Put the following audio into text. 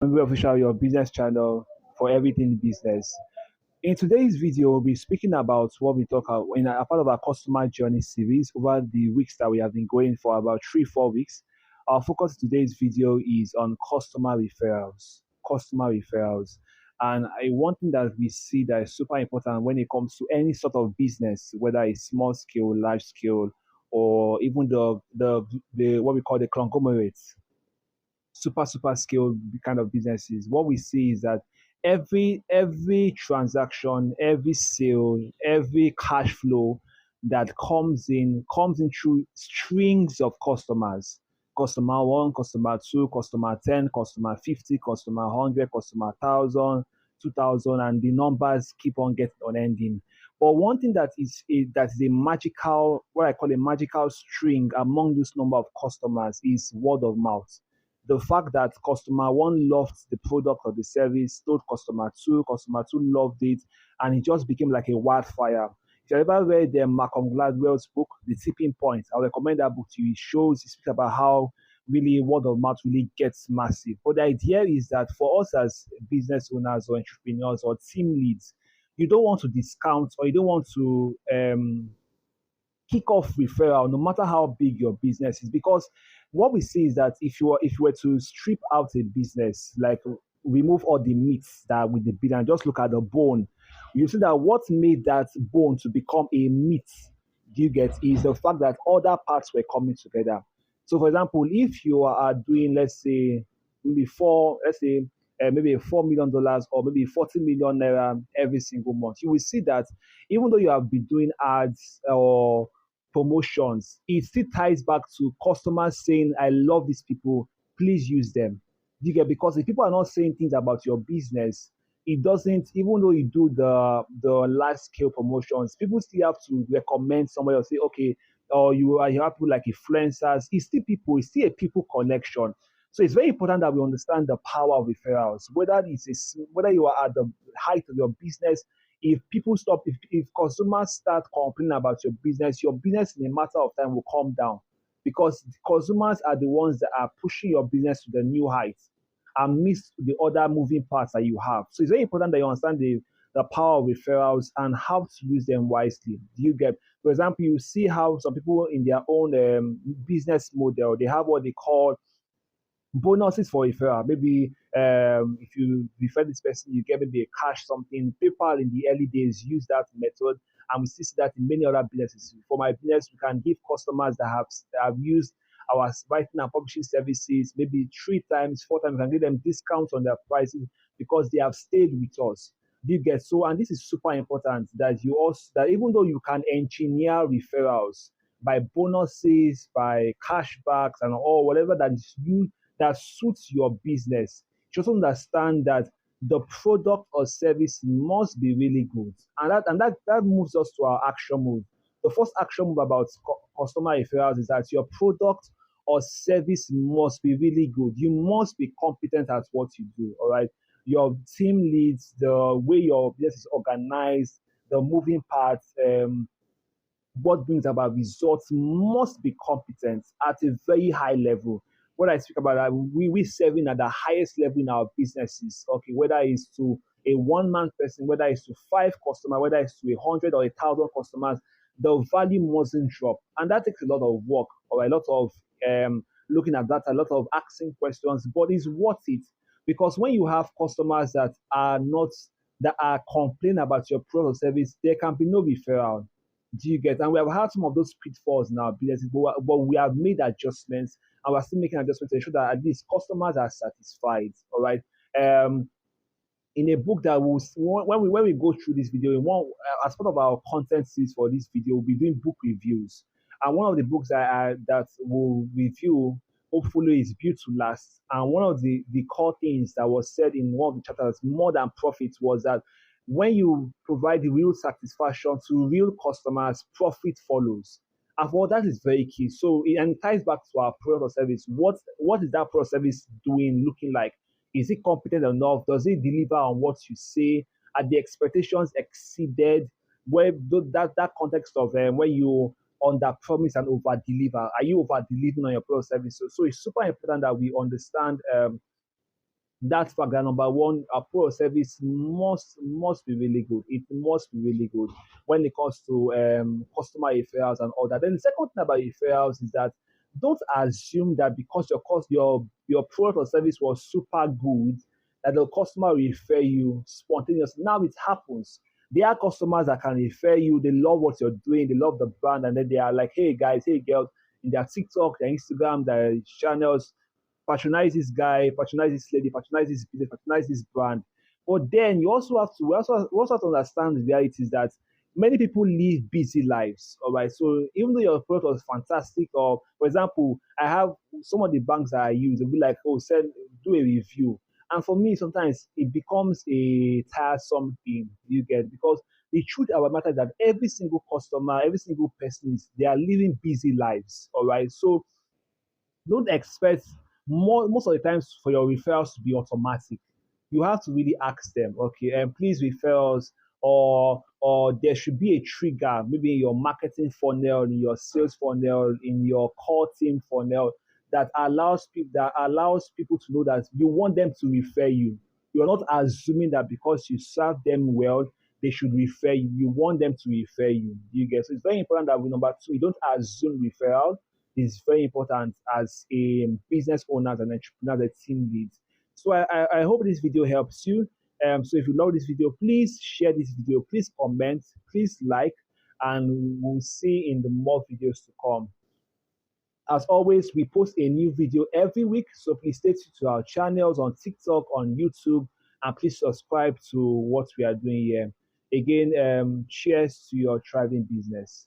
Remember official your business channel for everything business. In today's video, we'll be speaking about what we talk about in a part of our customer journey series over the weeks that we have been going for about 3-4 weeks. Our focus in today's video is on customer referrals. Customer referrals. And one thing that we see that is super important when it comes to any sort of business, whether it's small scale, large scale, or even the what we call the conglomerates, super scale kind of businesses, what we see is that every transaction, every sale, every cash flow that comes in through strings of customers. Customer one, customer two, customer 10, customer 50, customer 100, customer 1,000, 2,000, and the numbers keep on getting unending. But one thing that is a magical, what I call a magical string among this number of customers is word of mouth. The fact that customer one loved the product or the service, told customer two loved it, and it just became like a wildfire. If you ever read Malcolm Gladwell's book, The Tipping Point, I recommend that book to you. It speaks about how really word of mouth really gets massive. But the idea is that for us as business owners or entrepreneurs or team leads, you don't want to discount or you don't want to kick off referral, no matter how big your business is, because what we see is that if you were to strip out a business, like remove all the meats that with the bone and just look at the bone, you see that what made that bone to become a meat, do you get, is the fact that other parts were coming together. So, for example, if you are doing, let's say, maybe $4 million or maybe 40 million naira every single month, you will see that even though you have been doing ads or promotions, it still ties back to customers saying, I love these people, please use them. You get, because if people are not saying things about your business, it doesn't, even though you do the large scale promotions, people still have to recommend somebody or say, okay, or you have people like influencers. It's still people, it's still a people connection. So it's very important that we understand the power of referrals, whether you are at the height of your business. If consumers start complaining about your business in a matter of time will come down, because consumers are the ones that are pushing your business to the new heights and miss the other moving parts that you have. So it's very important that you understand the power of referrals and how to use them wisely. Do you get, for example, you see how some people in their own business model, they have what they call bonuses for referral. Maybe if you refer this person, you get maybe a cash something. PayPal in the early days used that method, and we still see that in many other businesses. For my business, we can give customers that have used our writing and publishing services maybe 3 times, 4 times, and give them discounts on their prices because they have stayed with us. Do you get, so? And this is super important that you also, that even though you can engineer referrals by bonuses, by cashbacks, and all whatever that is you that suits your business, just understand that the product or service must be really good. And that moves us to our action move. The first action move about customer referrals is that your product or service must be really good. You must be competent at what you do. All right. Your team leads, the way your business is organized, the moving parts, what brings about results must be competent at a very high level. When I speak about that, we serving at the highest level in our businesses. Okay, whether it's to a one-man person, whether it's to 5 customers, whether it's to 100 or 1,000 customers, the value mustn't drop, and that takes a lot of work or a lot of looking at that, a lot of asking questions, but it's worth it, because when you have customers that are complaining about your product or service, there can be no referral. Do you get? And we have had some of those pitfalls in our business, but we have made adjustments, and we're still making adjustments to ensure that at least customers are satisfied. All right. In a book that when we go through this video, as part of our content series for this video, we'll be doing book reviews. And one of the books that we'll review, hopefully, is Built to Last. And one of the core things that was said in one of the chapters, more than profit, was that when you provide the real satisfaction to real customers, profit follows. And for that is very key. So and it ties back to our product or service. What is that product or service doing, looking like? Is it competent enough? Does it deliver on what you say? Are the expectations exceeded? Where that context of where you under promise and over deliver. Are you over delivering on your product or service? So it's super important that we understand That fact that number one, a pro service must be really good. It must be really good when it comes to customer referrals and all that. Then the second thing about referrals is that don't assume that because your product or service was super good that the customer will refer you spontaneously. Now it happens. There are customers that can refer you. They love what you're doing. They love the brand, and then they are like, "Hey guys, hey girls," in their TikTok, their Instagram, their channels, patronize this guy, patronize this lady, patronize this business, patronize this brand. But then you also have to we also have to understand the reality is that many people live busy lives. All right. So even though your product was fantastic, or for example, I have some of the banks that I use, they'll be like, oh, send do a review. And for me, sometimes it becomes a tiresome thing you get because the truth about the matter is that every single customer, every single person is they are living busy lives. All right. So don't expect most of the times for your referrals to be automatic. You have to really ask them, okay, and please refer us, or there should be a trigger, maybe in your marketing funnel, in your sales funnel, in your core team funnel, that allows people to know that you want them to refer you. You're not assuming that because you serve them well, they should refer you. You want them to refer you. You get so it's very important that with number two, you don't assume referral is very important as a business owner and entrepreneur, the team leads. So I hope this video helps you. So if you love this video, please share this video, please comment, please like, and we'll see in the more videos to come. As always, we post a new video every week, so please stay tuned to our channels on TikTok, on YouTube, and please subscribe to what we are doing here. Again, cheers to your thriving business.